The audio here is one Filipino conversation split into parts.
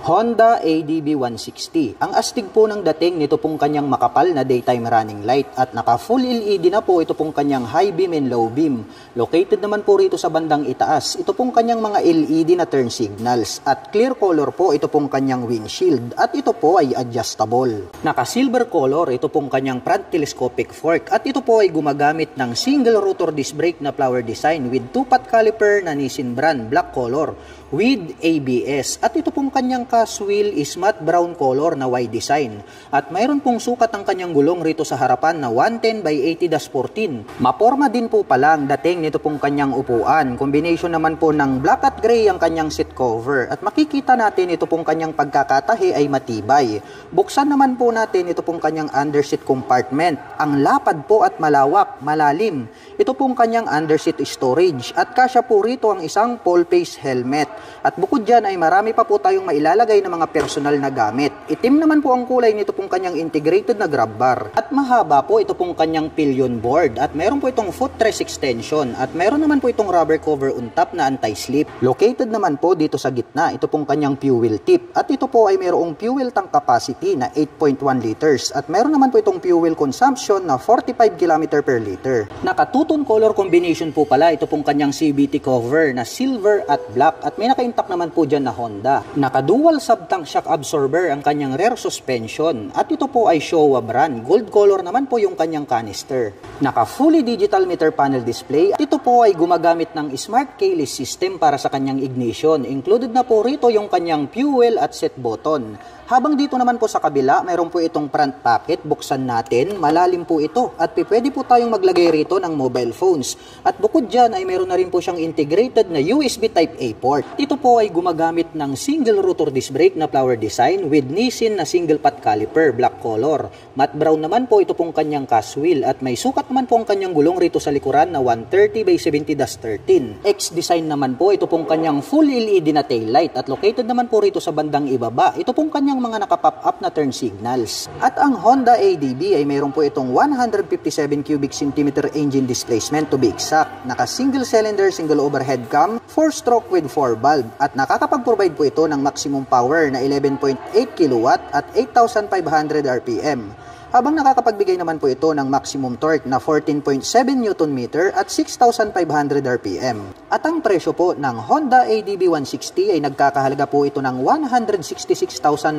Honda ADB 160. Ang astig po ng dating nito pong kanyang makapal na daytime running light at naka full LED na po ito pong kanyang high beam and low beam. Located naman po rito sa bandang itaas, ito pong kanyang mga LED na turn signals at clear color po ito pong kanyang windshield at ito po ay adjustable. Naka silver color ito pong kanyang front telescopic fork at ito po ay gumagamit ng single rotor disc brake na flower design with 2-pot caliper na Nissin brand black color with ABS at ito pong kanyang cast wheel is matte brown color na Y design at mayroon pong sukat ang kanyang gulong rito sa harapan na 110 by 80-14. Maporma din po pala ang dating nito pong kanyang upuan. Combination naman po ng black at gray ang kanyang seat cover at makikita natin ito pong kanyang pagkakatahi ay matibay. Buksan naman po natin ito pong kanyang underseat compartment. Ang lapad po at malawak, malalim. Ito pong kanyang underseat storage at kasya po rito ang isang full face helmet. At bukod dyan ay marami pa po tayong mailalagay na mga personal na gamit. Itim naman po ang kulay nito pong kanyang integrated na grab bar. At mahaba po ito pong kanyang pillion board. At mayroon po itong footrest extension. At mayroon naman po itong rubber cover on top na anti-slip. Located naman po dito sa gitna, ito pong kanyang fuel tip. At ito po ay mayroong fuel tank capacity na 8.1 liters. At mayroon naman po itong fuel consumption na 45 km per liter. Naka two-tone color combination po pala ito pong kanyang CVT cover na silver at black. At may naka-intact naman po dyan na Honda. Naka-dual sub-tank shock absorber ang kanyang rear suspension. At ito po ay Showa brand. Gold color naman po yung kanyang canister. Naka-fully digital meter panel display. At ito po ay gumagamit ng smart keyless system para sa kanyang ignition. Included na po rito yung kanyang fuel at set button. Habang dito naman po sa kabila, mayroon po itong front pocket. Buksan natin. Malalim po ito. At pwede po tayong maglagay rito ng mobile phones. At bukod dyan ay mayroon na rin po siyang integrated na USB Type-A port. Ito po ay gumagamit ng single rotor disc brake na flower design with Nissin na single pot caliper, black color. Matte brown naman po ito pong kanyang cast wheel at may sukat naman po ang kanyang gulong rito sa likuran na 130 by 70-13. X-design naman po ito pong kanyang full LED na tail light at located naman po rito sa bandang ibaba. Ito pong kanyang mga naka-pop up na turn signals. At ang Honda ADB ay mayroon po itong 157 cubic centimeter engine displacement to be exact. Naka single cylinder, single overhead cam, 4-stroke with 4 valve at nakakapag-provide po ito ng maximum power na 11.8 kW at 8,500 RPM. Habang nakakapagbigay naman po ito ng maximum torque na 14.7 Nm at 6,500 RPM. At ang presyo po ng Honda ADB 160 ay nagkakahalaga po ito ng 166,900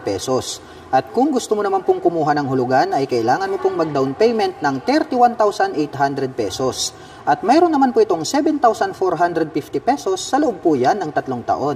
pesos. At kung gusto mo naman pong kumuha ng hulugan ay kailangan mo pong mag-down payment ng 31,800 pesos. At mayroon naman po itong 7,450 pesos sa loob po yan ng 3 taon.